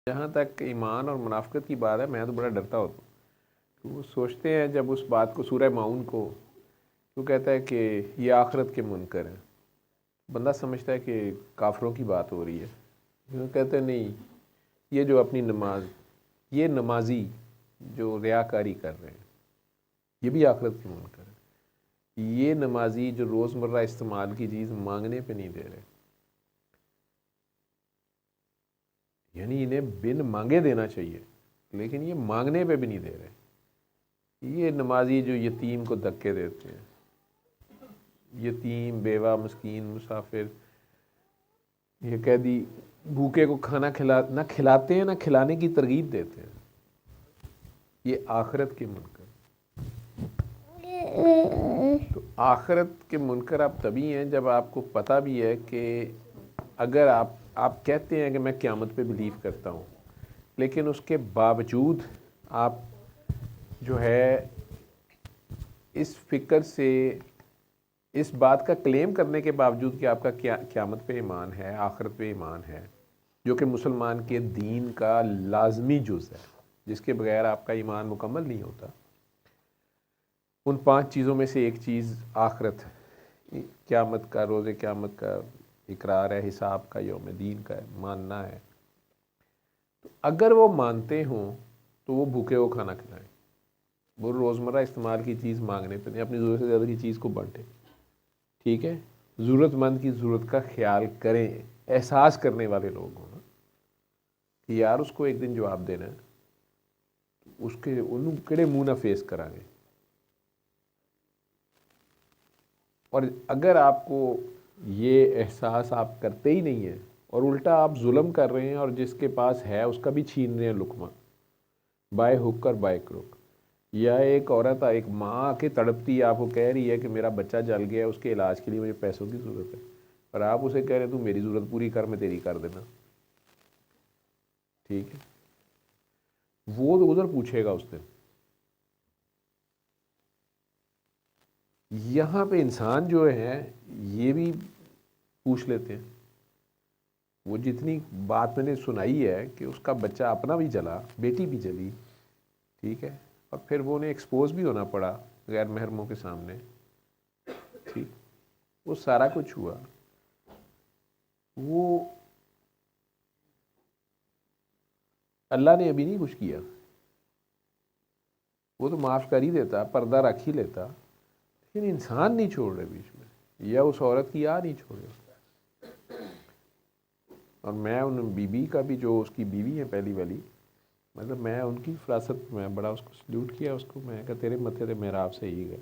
جہاں تک ایمان اور منافقت کی بات ہے، میں تو بڑا ڈرتا ہوتا ہوں. وہ سوچتے ہیں جب اس بات کو، سورہ معون کو وہ کہتا ہے کہ یہ آخرت کے منکر ہیں، بندہ سمجھتا ہے کہ کافروں کی بات ہو رہی ہے. وہ کہتے ہیں نہیں، یہ جو اپنی نماز، یہ نمازی جو ریاکاری کر رہے ہیں یہ بھی آخرت کے منکر ہیں. یہ نمازی جو روزمرہ استعمال کی چیز مانگنے پہ نہیں دے رہے، یعنی انہیں بن مانگے دینا چاہیے لیکن یہ مانگنے پہ بھی نہیں دے رہے. یہ نمازی جو یتیم کو دھکے دیتے ہیں، یتیم، بیوہ، مسکین، مسافر، یہ قیدی، بھوکے کو کھانا نہ کھلاتے ہیں نہ کھلانے کی ترغیب دیتے ہیں، یہ آخرت کے منکر. تو آخرت کے منکر آپ تبھی ہیں جب آپ کو پتہ بھی ہے کہ اگر آپ کہتے ہیں کہ میں قیامت پہ بلیو کرتا ہوں، لیکن اس کے باوجود آپ جو ہے اس فکر سے، اس بات کا کلیم کرنے کے باوجود کہ آپ کا قیامت پہ ایمان ہے، آخرت پہ ایمان ہے، جو کہ مسلمان کے دین کا لازمی جز ہے، جس کے بغیر آپ کا ایمان مکمل نہیں ہوتا. ان 5 چیزوں میں سے ایک چیز آخرت، قیامت کا، روز قیامت کا اقرار ہے، حساب کا، یوم دین کا ماننا ہے. تو اگر وہ مانتے ہوں تو وہ بھوکے کو کھانا کھلائیں، وہ روزمرہ استعمال کی چیز مانگنے پہ نہیں، اپنی ضرورت سے زیادہ کی چیز کو بانٹیں. ٹھیک ہے، ضرورت مند کی ضرورت کا خیال کریں، احساس کرنے والے لوگ ہوں نا کہ یار اس کو ایک دن جواب دینا ہے، اس کے انہوں کڑے منہ نہ فیس کریں گے. اور اگر آپ کو یہ احساس آپ کرتے ہی نہیں ہیں اور الٹا آپ ظلم کر رہے ہیں اور جس کے پاس ہے اس کا بھی چھین رہے ہیں لقمہ، بائے ہوک اور بائے کروک، یا ایک عورت، ایک ماں آ کے تڑپتی ہے، آپ کو کہہ رہی ہے کہ میرا بچہ جل گیا ہے، اس کے علاج کے لیے مجھے پیسوں کی ضرورت ہے، اور آپ اسے کہہ رہے ہیں تو میری ضرورت پوری کر، میں تیری کر دینا. ٹھیک ہے، وہ تو ادھر پوچھے گا اس دن. یہاں پہ انسان جو ہے یہ بھی پوچھ لیتے ہیں. وہ جتنی بات میں نے سنائی ہے کہ اس کا بچہ اپنا بھی جلا، بیٹی بھی جلی، ٹھیک ہے، اور پھر وہ انہیں ایکسپوز بھی ہونا پڑا غیر محرموں کے سامنے. ٹھیک، وہ سارا کچھ ہوا. وہ اللہ نے ابھی نہیں کچھ کیا، وہ تو معاف کر ہی دیتا، پردہ رکھ ہی لیتا، لیکن انسان نہیں چھوڑ رہے بیچ میں، یا اس عورت کی نہیں چھوڑ رہے. اور میں ان بی کا بھی، جو اس کی بیوی ہے پہلی والی، مطلب میں ان کی فراست میں بڑا اس کو سلیوٹ کیا، اس کو میں کہا تیرے متھے تے محراب سے ہی گئے.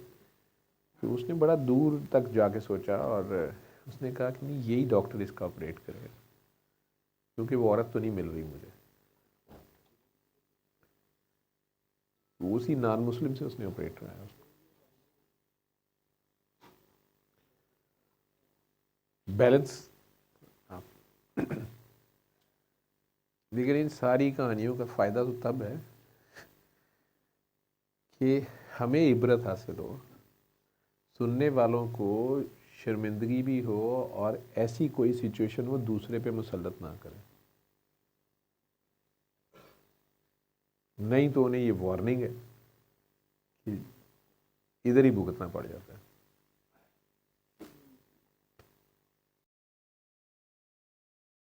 تو اس نے بڑا دور تک جا کے سوچا اور اس نے کہا کہ نہیں، یہی ڈاکٹر اس کا آپریٹ کرے گا، کیونکہ وہ عورت تو نہیں مل رہی مجھے. اسی نان مسلم سے اس نے آپریٹ کرایا اس کو. بیلنس. لیکن ان ساری کہانیوں کا فائدہ تو تب ہے کہ ہمیں عبرت حاصل ہو، سننے والوں کو شرمندگی بھی ہو، اور ایسی کوئی سچویشن وہ دوسرے پہ مسلط نہ کرے. نہیں تو انہیں یہ وارننگ ہے کہ ادھر ہی بھگتنا پڑ جاتا ہے.